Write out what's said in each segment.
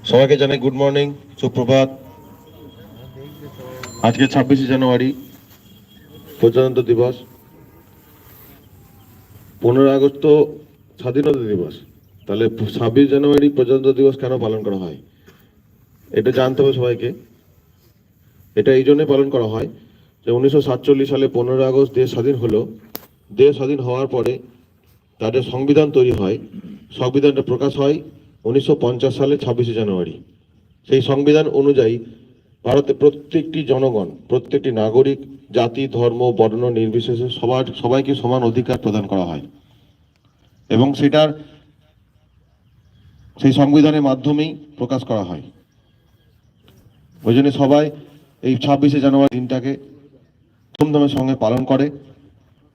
সবাইকে জানাই good morning, সুপ্রভাত। আজকে 26শে জানুয়ারি প্রজাতন্ত্র দিবস। 15 আগস্ট তো স্বাধীনতা দিবস। তাহলে 26 জানুয়ারি প্রজাতন্ত্র দিবস কেন পালন করা হয় এটা জানতে হবে সবাইকে। এটা এই জন্যই পালন করা হয় যে 1947 সালে 15 আগস্ট দেশ স্বাধীন হলো। দেশ স্বাধীন হওয়ার পরে তাদের সংবিধান তৈরি হয়। সংবিধানটা প্রকাশ হয় 1950 সালে 26শে জানুয়ারি। সেই সংবিধান অনুযায়ী ভারতের প্রত্যেকটি জনগণ, প্রত্যেকটি নাগরিক, জাতি, ধর্ম, বর্ণ নির্বিশেষে সবাইকে সমান অধিকার প্রদান করা হয় এবং সেই সংবিধানের মাধ্যমেই প্রকাশ করা হয়। ওই জন্য সবাই এই 26শে জানুয়ারি দিনটাকে ধুমধামের সঙ্গে পালন করে।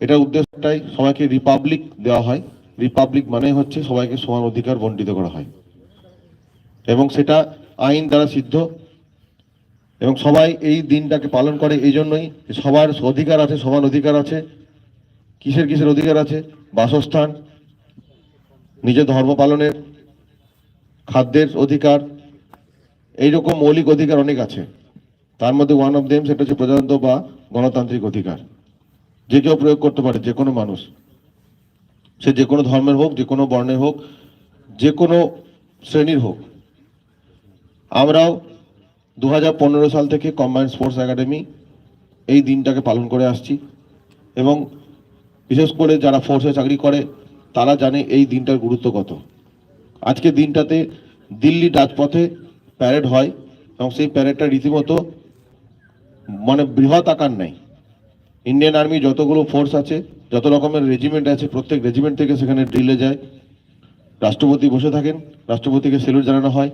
এটার উদ্দেশ্যটাই সবাইকে রিপাবলিক দেওয়া হয়। রিপাবলিক মানে হচ্ছে সবাইকে সমান অধিকার বণ্টিত করা হয় এবং সেটা আইন দ্বারা সিদ্ধ। এবং সবাই এই দিনটাকে পালন করে এই জন্যই সবার অধিকার আছে, সমান অধিকার আছে। কিসের অধিকার আছে? বাসস্থান, নিজের ধর্ম পালনের, খাদ্যের অধিকার, এইরকম মৌলিক অধিকার অনেক আছে। তার মধ্যে ওয়ান অফ দেম সেটা হচ্ছে প্রজাতন্ত্র বা গণতান্ত্রিক অধিকার। যে কেউ প্রয়োগ করতে পারে, যে কোনো মানুষ, সে যে কোনো ধর্মের হোক, যে কোনো বর্ণের হোক, যে কোনো শ্রেণীর হোক। আমরাও 2015 সাল থেকে কম্বাইন্ড স্পোর্টস একাডেমি এই দিনটাকে পালন করে আসছি এবং বিশেষ করে যারা ফোর্সে চাকরি করে তারা জানে এই দিনটার গুরুত্ব কত। আজকে দিনটাতে দিল্লি রাজপথে প্যারেড হয় এবং সেই প্যারেডটা রীতিমতো মানে বৃহৎ আকার নেয়। ইন্ডিয়ান আর্মি যতগুলো ফোর্স আছে, যত রকমের রেজিমেন্ট আছে, প্রত্যেক রেজিমেন্ট থেকে সেখানে ড্রিলে যায়। রাষ্ট্রপতি বসে থাকেন, রাষ্ট্রপতিকে স্যালুট জানানো হয়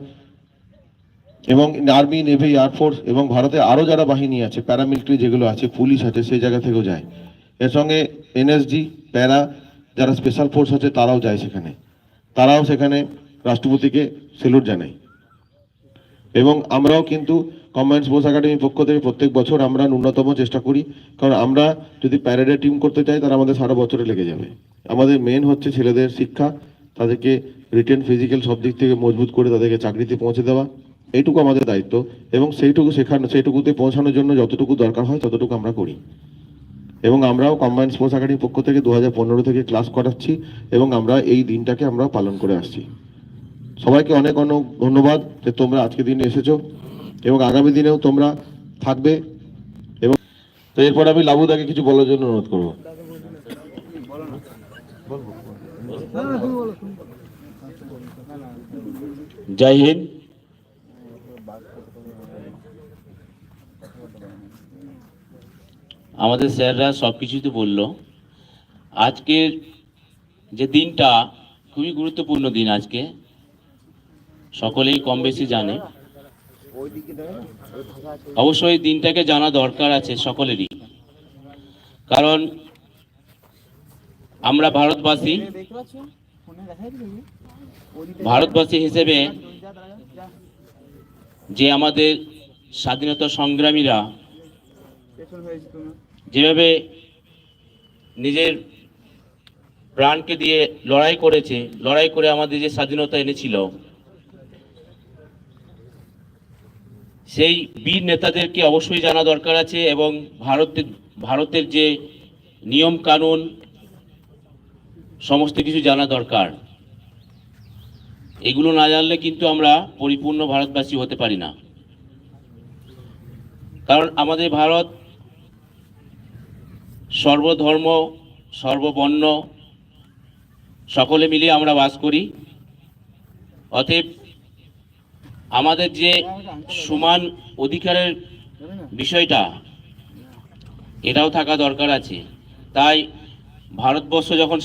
এবং আর্মি, নেভি, এয়ারফোর্স এবং ভারতে আরও যারা বাহিনী আছে, প্যারামিলিটারি যেগুলো আছে, পুলিশ আছে, সেই জায়গা থেকেও যায়। এর সঙ্গে এনএসজি, প্যারা যারা স্পেশাল ফোর্স আছে তারাও যায় সেখানে। তারাও সেখানে রাষ্ট্রপতিকে স্যালুট জানায়। এবং আমরাও কিন্তু কম্বাইন্ড স্পোর্টস একাডেমির পক্ষ থেকে প্রত্যেক বছর আমরা ন্যূনতম চেষ্টা করি, কারণ আমরা যদি প্যারেডে টিম করতে চাই তাহলে আমাদের সারা বছরে লেগে যাবে। আমাদের মেন হচ্ছে ছেলেদের শিক্ষা, তাদেরকে রিটেন, ফিজিক্যাল সব দিক থেকে মজবুত করে তাদেরকে চাকরিতে পৌঁছে দেওয়া, এইটুকু আমাদের দায়িত্ব। এবং সেইটুকুতে পৌঁছানোর জন্য যতটুকু দরকার হয় ততটুকু আমরা করি। এবং আমরাও কম্বাইন্ড স্পোর্টস একাডেমির পক্ষ থেকে 2015 থেকে ক্লাস করাচ্ছি এবং আমরা এই দিনটাকে আমরা পালন করে আসছি। সবাইকে অনেক অনেক ধন্যবাদ যে তোমরা আজকে দিনে এসেছো এবং আগামী দিনেও তোমরা থাকবে। এবং তো এরপর আমি লাবুদাকে কিছু বলার জন্য অনুরোধ করবো। জয় হিন্দ। আমাদের স্যাররা সব কিছুই তো বললো। আজকের যে দিনটা খুবই গুরুত্বপূর্ণ দিন, আজকে সকলেই কম বেশি জানে। অবশ্যই দিনটাকে জানা দরকার আছে সকলেরই, কারণ আমরা ভারতবাসী হিসেবে যে আমাদের স্বাধীনতা সংগ্রামীরা যেভাবে নিজের প্রাণকে দিয়ে লড়াই করে আমাদের যে স্বাধীনতা এনেছিল, সেই বীর নেতাদেরকে অবশ্যই জানা দরকার আছে। এবং ভারতের যে নিয়ম কানুন সমস্ত কিছু জানা দরকার। এগুলো না জানলে কিন্তু আমরা পরিপূর্ণ ভারতবাসী হতে পারি না। কারণ আমাদের ভারত সর্বধর্ম, সর্ববর্ণ সকলে মিলে আমরা বাস করি। অতএব আমাদের যে সমান অধিকারের বিষয়টা, এটাও থাকা দরকার আছে। তাই ভারতবর্ষ যখন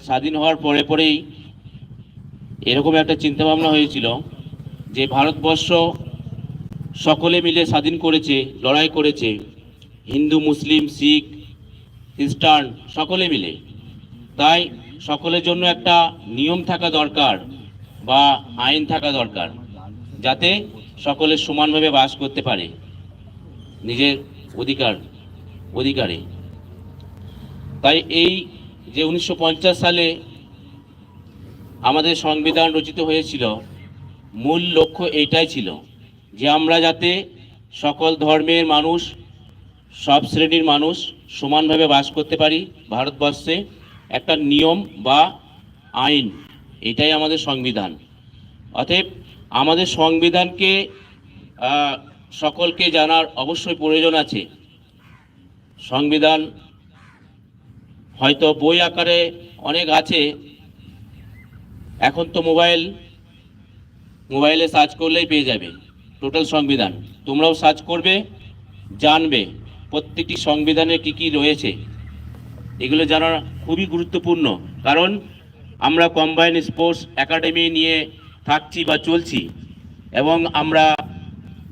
স্বাধীন হওয়ার পরেই এরকম একটা চিন্তাভাবনা হয়েছিল যে ভারতবর্ষ সকলে মিলে স্বাধীন করেছে, লড়াই করেছে, হিন্দু, মুসলিম, শিখ, খ্রিস্টান সকলে মিলে। তাই সকলের জন্য একটা নিয়ম থাকা দরকার বা আইন থাকা দরকার, যাতে সকলে সমানভাবে বাস করতে পারে নিজের অধিকারে। তাই এই যে 1950 সালে আমাদের সংবিধান রচিত হয়েছিল মূল লক্ষ্য এইটাই ছিল যে আমরা যাতে সকল ধর্মের মানুষ, সব শ্রেণীর মানুষ সমানভাবে বাস করতে পারি ভারতবর্ষে। একটা নিয়ম বা আইন, এটাই আমাদের সংবিধান। অতএব আমাদের সংবিধানকে সকলকে জানার অবশ্যই প্রয়োজন আছে। সংবিধান হয়তো বই আকারে অনেক আছে, এখন তো মোবাইলে সার্চ করলেই পেয়ে যাবে টোটাল সংবিধান। তোমরাও সার্চ করবে, জানবে প্রত্যেকটি সংবিধানে কি কি রয়েছে। এগুলো জানা খুবই গুরুত্বপূর্ণ, কারণ আমরা কম্বাইন্ড স্পোর্টস একাডেমি নিয়ে থাকছি বা চলছি, এবং আমরা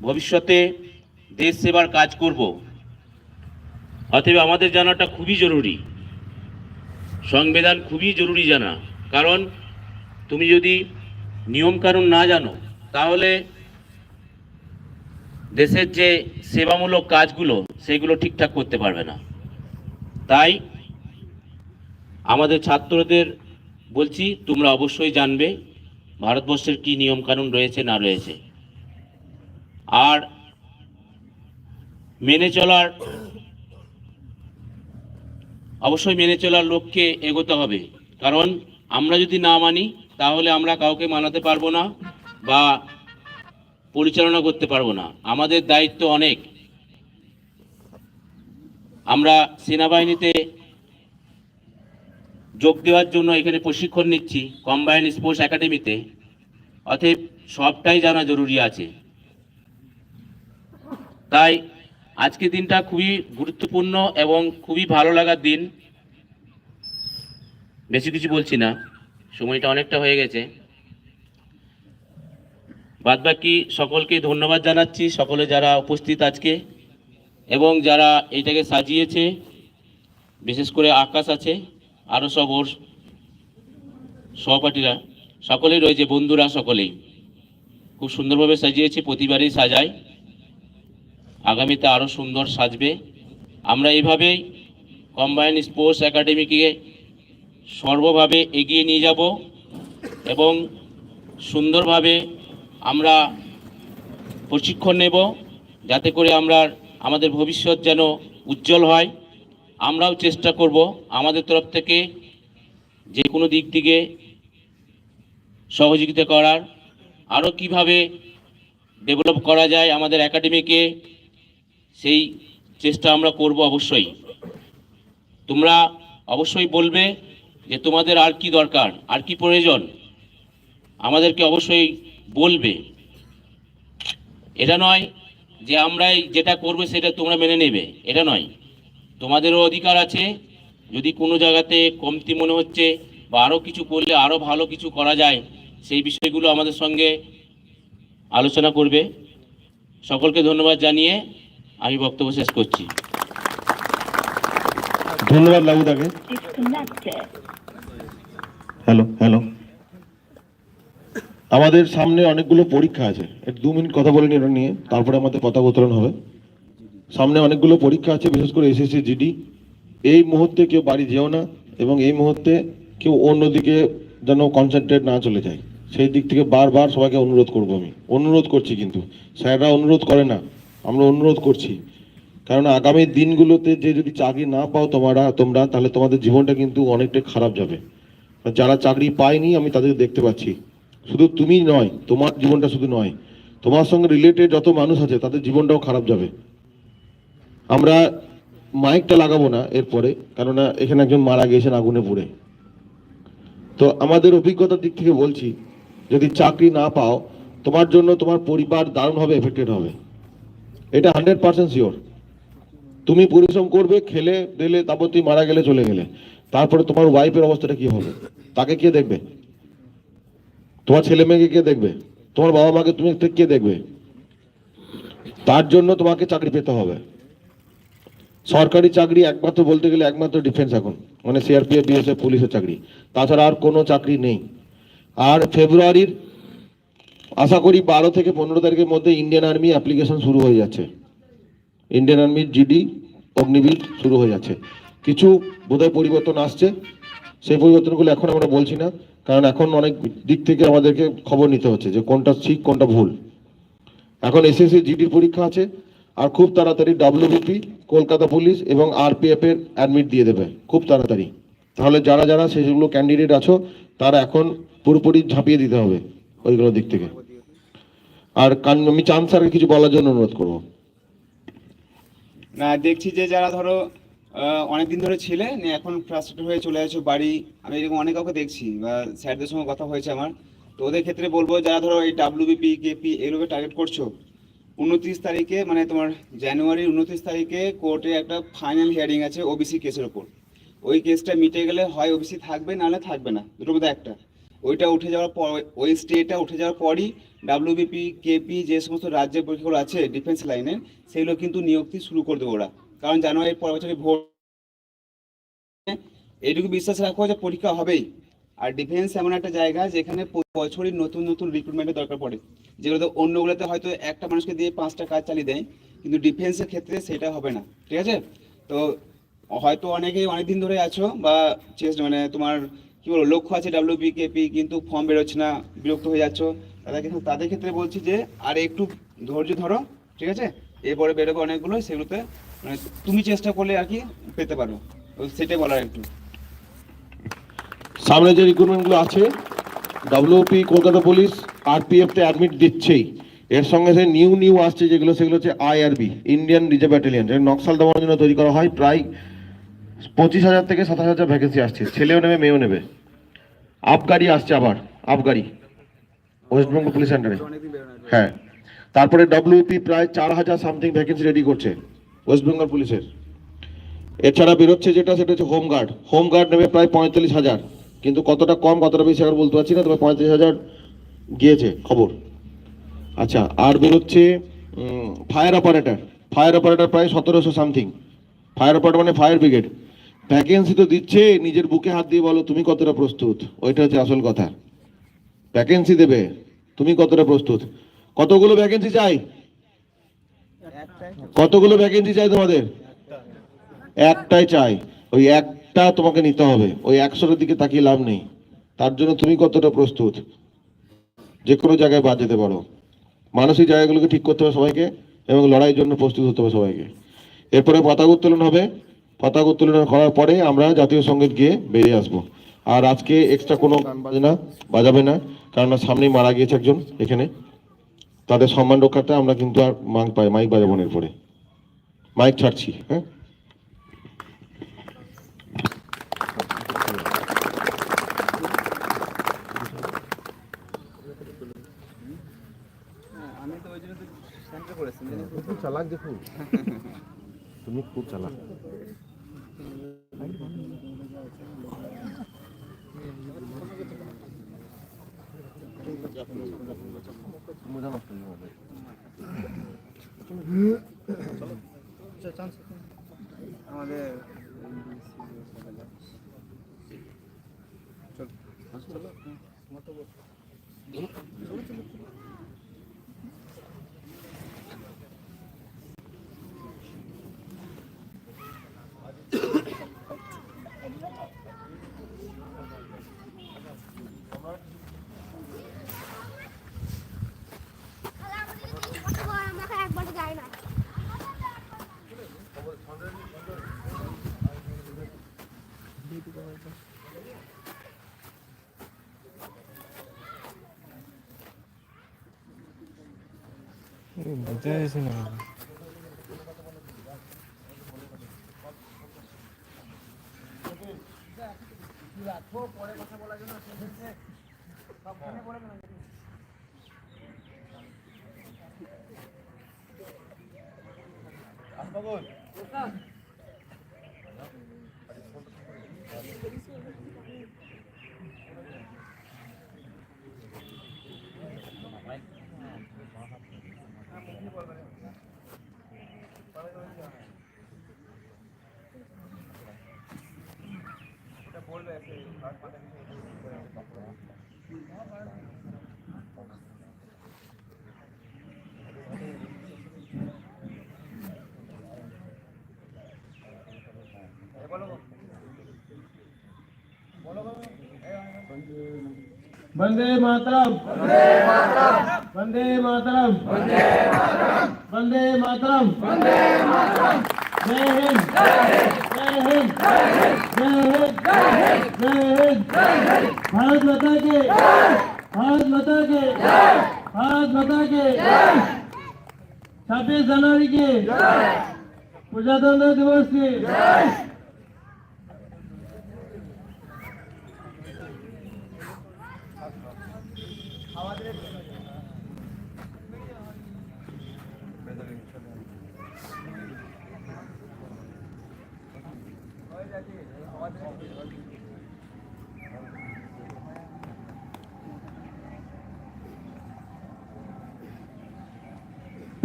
ভবিষ্যতে দেশ সেবার কাজ করব। অতএব আমাদের জানাটা খুবই জরুরি, সংবিধান খুবই জরুরি জানা। কারণ তুমি যদি নিয়মকানুন না জানো তাহলে দেশের যে সেবামূলক কাজগুলো সেগুলো ঠিকঠাক করতে পারবে না। তাই আমাদের ছাত্রদের বলছি, তোমরা অবশ্যই জানবে ভারতবর্ষের কি নিয়মকানুন রয়েছে না রয়েছে, আর অবশ্যই মেনে চলার লক্ষ্যে এগোতে হবে। কারণ আমরা যদি না মানি তাহলে আমরা কাউকে মানাতে পারবো না বা পরিচালনা করতে পারবো না। আমাদের দায়িত্ব অনেক। আমরা সেনাবাহিনীতে যোগ দেওয়ার জন্য এখানে প্রশিক্ষণ নিচ্ছি কম্বাইন্ড স্পোর্টস একাডেমিতে। অতএব সবটাই জানা জরুরি আছে। তাই আজকের দিনটা খুবই গুরুত্বপূর্ণ এবং খুবই ভালো লাগার দিন। বেশি কিছু বলছি না, সময়টা অনেকটা হয়ে গেছে। বাদবাকি সকলকে ধন্যবাদ জানাচ্ছি, সকলে যারা উপস্থিত আজকে এবং যারা এইটাকে সাজিয়েছে। বিশেষ করে আকাশ আছে, আরও সব ওর সহপাঠীরা সকলেই রয়েছে, বন্ধুরা সকলেই খুব সুন্দরভাবে সাজিয়েছে। প্রতিবারই সাজায়, আগামীতে আরও সুন্দর সাজবে। আমরা এইভাবেই কম্বাইন্ড স্পোর্টস একাডেমিকে সর্বভাবে এগিয়ে নিয়ে যাব এবং সুন্দরভাবে আমরা প্রশিক্ষণ নেব, যাতে করে আমাদের ভবিষ্যৎ যেন উজ্জ্বল হয়। আমরাও চেষ্টা করব আমাদের তরফ থেকে যে কোনো দিক থেকে সহযোগিতা করার, আরও কিভাবে ডেভেলপ করা যায় আমাদের একাডেমিকে, সেই চেষ্টা আমরা করব অবশ্যই। তোমরা অবশ্যই বলবে যে তোমাদের আর কি দরকার, আর কি প্রয়োজন, আমাদেরকে অবশ্যই বলবে। এটা নয় যে আমরাই যেটা করবে সেটা তোমরা মেনে নেবে, এটা নয়। তোমাদেরও অধিকার আছে। যদি কোনো জায়গাতে কমতি মনে হচ্ছে বা আরও কিছু করলে আরও ভালো কিছু করা যায়, সেই বিষয়গুলো আমাদের সঙ্গে আলোচনা করবে। সকলকে ধন্যবাদ জানিয়ে আমি বক্তব্য শেষ করছি। ধন্যবাদ লাবুদাকে। হ্যালো, আমাদের সামনে অনেকগুলো পরীক্ষা আছে। 2 মিনিট কথা বলে নিয়ে নিয়ে তারপরে আমাদের কথোপকথন হবে। সামনে অনেকগুলো পরীক্ষা আছে, বিশেষ করে এসএসসি জিডি। এই মুহূর্তে কেউ বাড়ি যেও না, এবং এই মুহূর্তে কেউ অন্যদিকে যেন কনসেন্ট্রেট না চলে যায়, সেই দিক থেকে বারবার সবাইকে অনুরোধ করবো। আমি অনুরোধ করছি, কিন্তু স্যাররা অনুরোধ করে না, আমরা অনুরোধ করছি। কারণ আগামী দিনগুলোতে যে যদি চাকরি না পাও তোমরা তাহলে তোমাদের জীবনটা কিন্তু অনেকটাই খারাপ যাবে। যারা চাকরি পায়নি আমি তাদের দেখতে পাচ্ছি, শুধু তুমি নয়, তোমার জীবনটা শুধু নয়, তোমার সঙ্গে রিলেটেড যত মানুষ আছে তাদের জীবনটাও খারাপ যাবে। আমরা মাইকটা লাগাবো না এরপরে, কেননা এখানে একজন মারা গিয়েছেন আগুনে পুড়ে। তো আমাদের অভিজ্ঞতার দিক থেকে বলছি, যদি চাকরি না পাও তোমার জন্য তোমার পরিবার দারুণভাবে এফেক্টেড হবে, এটা 100% শিওর। তুমি পরিশ্রম করবে, খেলে দিলে, তারপর তুমি মারা গেলে, চলে গেলে, তারপরে তোমার ওয়াইফের অবস্থাটা কি হবে? তাকে কে দেখবে? তোমার ছেলে মেয়েকে কে দেখবে? তোমার বাবা মাকে তুমি কে দেখবে? তার জন্য তোমাকে চাকরি পেতে হবে। সরকারি চাকরি একমাত্র বলতে গেলে একমাত্র ডিফেন্স এখন, মানে সিআরপিএফ, বিএসএফ, পুলিশের চাকরি, তাছাড়া আর কোনো চাকরি নেই। আর ফেব্রুয়ারির আশা করি 12 থেকে 15 তারিখের মধ্যে ইন্ডিয়ান আর্মি অ্যাপ্লিকেশন শুরু হয়ে যাচ্ছে। ইন্ডিয়ান আর্মির জিডি, অগ্নিবীর শুরু হয়ে যাচ্ছে। কিছু বোধহয় পরিবর্তন আসছে, সেই পরিবর্তনগুলো এখন আমরা বলছি না। কারণ এখন অনেক দিক থেকে আমাদেরকে খবর নিতে হচ্ছে যে কোনটা ঠিক কোনটা ভুল। এখন এসএসসি জিডির পরীক্ষা আছে, আর খুব তাড়াতাড়ি ডাব্লিউবিপি, কলকাতা পুলিশ এবং আরপিএফ এর অ্যাডমিট দিয়ে দেবে খুব তাড়াতাড়ি। তাহলে যারা যারা সেগুলো ক্যান্ডিডেট আছো তারা এখন পুরোপুরি ঝাঁপিয়ে দিতে হবে ওইগুলোর দিক থেকে। আর আমি চাঁদ স্যারকে কিছু বলার জন্য অনুরোধ করবো। না, দেখছি যে যারা ধরো অনেকদিন ধরে ছিলে নিয়ে এখন ফ্রাস্ট্রেটেড হয়ে চলে আসছো বাড়ি, আমি এরকম অনেক কাউকে দেখছি বা স্যারদের সঙ্গে কথা হয়েছে আমার। তো ওদের ক্ষেত্রে বলবো যারা ধরো এই ডাব্লিউবিপি কেপি এগুলোকে টার্গেট করছো, 29 তারিখে মানে তোমার জানুয়ারির 29 তারিখে কোর্টে একটা ফাইনাল হিয়ারিং আছে ওবিসি কেসের ওপর। ওই কেসটা মিটে গেলে হয় ওবিসি থাকবে, নাহলে থাকবে না, দুটোর মধ্যে একটা। ওইটা উঠে যাওয়ার পর, ওই স্টেটা উঠে যাওয়ার পরই ডাব্লিউবিপি কেপি যে সমস্ত রাজ্যের পরীক্ষাগুলো আছে ডিফেন্স লাইনের, সেগুলো কিন্তু নিয়োগটি শুরু করে দেবো ওরা। কারণ জানুয়ারির পরের বছরই ভোট, এইটুকু বিশ্বাস রাখো যে পরীক্ষা হবেই। আর ডিফেন্স এমন একটা জায়গা যেখানে বছরই নতুন নতুন রিক্রুটমেন্টের দরকার পড়ে, যেগুলোতে অন্যগুলোতে হয়তো একটা মানুষকে দিয়ে 5টা কাজ চালিয়ে দেয়, কিন্তু ডিফেন্সের ক্ষেত্রে সেটা হবে না, ঠিক আছে? তো হয়তো অনেকেই অনেকদিন ধরে আছো বা মানে তোমার কি বলবো লক্ষ্য আছে ডাব্লিউবি কেপি, কিন্তু ফর্ম বেরোচ্ছে না, বিরক্ত হয়ে যাচ্ছ। তাদের ক্ষেত্রে বলছি যে আর একটু ধৈর্য ধরো, ঠিক আছে? এরপরে বেরোবে অনেকগুলো, সেগুলোতে মানে তুমি চেষ্টা করলে আর কি পেতে পারো। তো সেটাই বলার একটু। সামনে যে রিক্রুটমেন্টগুলো আছে, ডাব্লিউপি, কলকাতা পুলিশ, আরপিএফ তে অ্যাডমিট দিচ্ছেই। এর সঙ্গে সে নিউ আসছে যেগুলো, সেগুলো হচ্ছে আইআরবি, ইন্ডিয়ান রিজার্ভ ব্যাটালিয়ন, যেটা নকশাল দমনের জন্য তৈরি করা হয়। প্রায় 25,000 থেকে 27,000 ভ্যাকেন্সি আসছে, ছেলেও নেবে মেয়েও নেবে। আবগারি আসছে আবার, আবগারি ওয়েস্টবেঙ্গল পুলিশ সেন্টারে। হ্যাঁ, তারপরে ডাব্লিউপি প্রায় 4,000 সামথিং ভ্যাকেন্সি রেডি করছে ওয়েস্টবেঙ্গল পুলিশের। এছাড়া বেরোচ্ছে যেটা, সেটা হচ্ছে হোমগার্ড। হোমগার্ড নেবে প্রায় 45,000, কিন্তু কতটা কম কতটা বেশি এখন বলতে পারছি না, তবে 35,000 গিয়েছে খবর। আচ্ছা, আর বেরোচ্ছে ফায়ার অপারেটর। ফায়ার অপারেটর প্রায় 1700 সামথিং। ফায়ার অপারেটর মানে ফায়ার ব্রিগেড। ভ্যাকেন্সি তো দিচ্ছে, নিজের বুকে হাত দিয়ে বলো তুমি কতটা প্রস্তুত, ওইটা হচ্ছে আসল কথা। ভ্যাকেন্সি দেবে, তুমি কতটা প্রস্তুত। কতগুলো ভ্যাকেন্সি চাই, কতগুলো ভ্যাকেন্সি চাই তোমাদের? একটাই চাই। ওই একটা তোমাকে নিতে হবে, ওই 100টার দিকে তাকিয়ে লাভ নেই। তার জন্য তুমি কতটা প্রস্তুত, যে কোনো জায়গায় বাদ যেতে পারো। মানসিক জায়গাগুলোকে ঠিক করতে হবে সবাইকে, এবং লড়াইয়ের জন্য প্রস্তুত হতে হবে সবাইকে। এরপরে পতাকা উত্তোলন হবে। পতাকা উত্তোলন করার পরে আমরা জাতীয় সঙ্গীত গিয়ে বেরিয়ে আসবো। আর আজকে এক্সট্রা কোনো গান বাজনা বাজাবে না, কারণ সামনেই মারা গিয়েছে একজন এখানে। তাদের সম্মান রক্ষার্থে আমরা কিন্তু আর মাইক বাজাবো না। এরপরে মাইক ছাড়ছি। হ্যাঁ, আমি তো ওই জন্য তো সেন্টার করেছি। খুব চালাক দেখুন, তুমি খুব চালাক। আমাদের একবারে যায় না। বলো वंदे मातरम वंदे मातरम वंदे मातरम जय हिंद जय हिंद जय हिंद भारत माता के भारत माता के भारत माता के 26 जनवरी के प्रजातंत्र दिवस की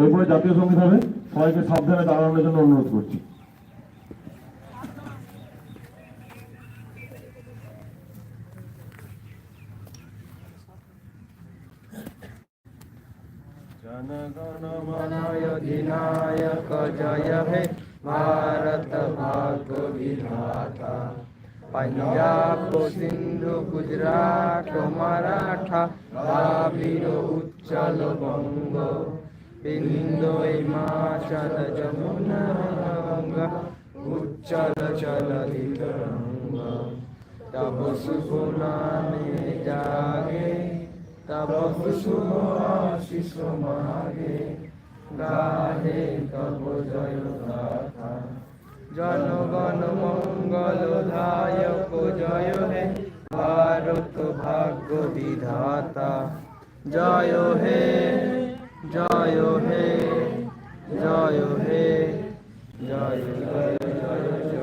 এরপরে জাতীয় সঙ্গীত হবে, সবাইকে সাবধানে দাঁড়ানোর জন্য অনুরোধ করছি। जनगण मन अधिनायक जय हे भारत भाग्य विधाता पंजाब सिंधु गुजरात मराठा द्राविड़ उच्चल बंग बिंदु हिमाचल जमुना गंगा उच्चल चलति तरंगा तब शुभ नामे जागे तब शुभ आशीष मागे गाहे तब जय गाथा जनगण मंगल दायक जय हे भारत भाग्य विधाता जय हे जय हे जय हे जय जय जय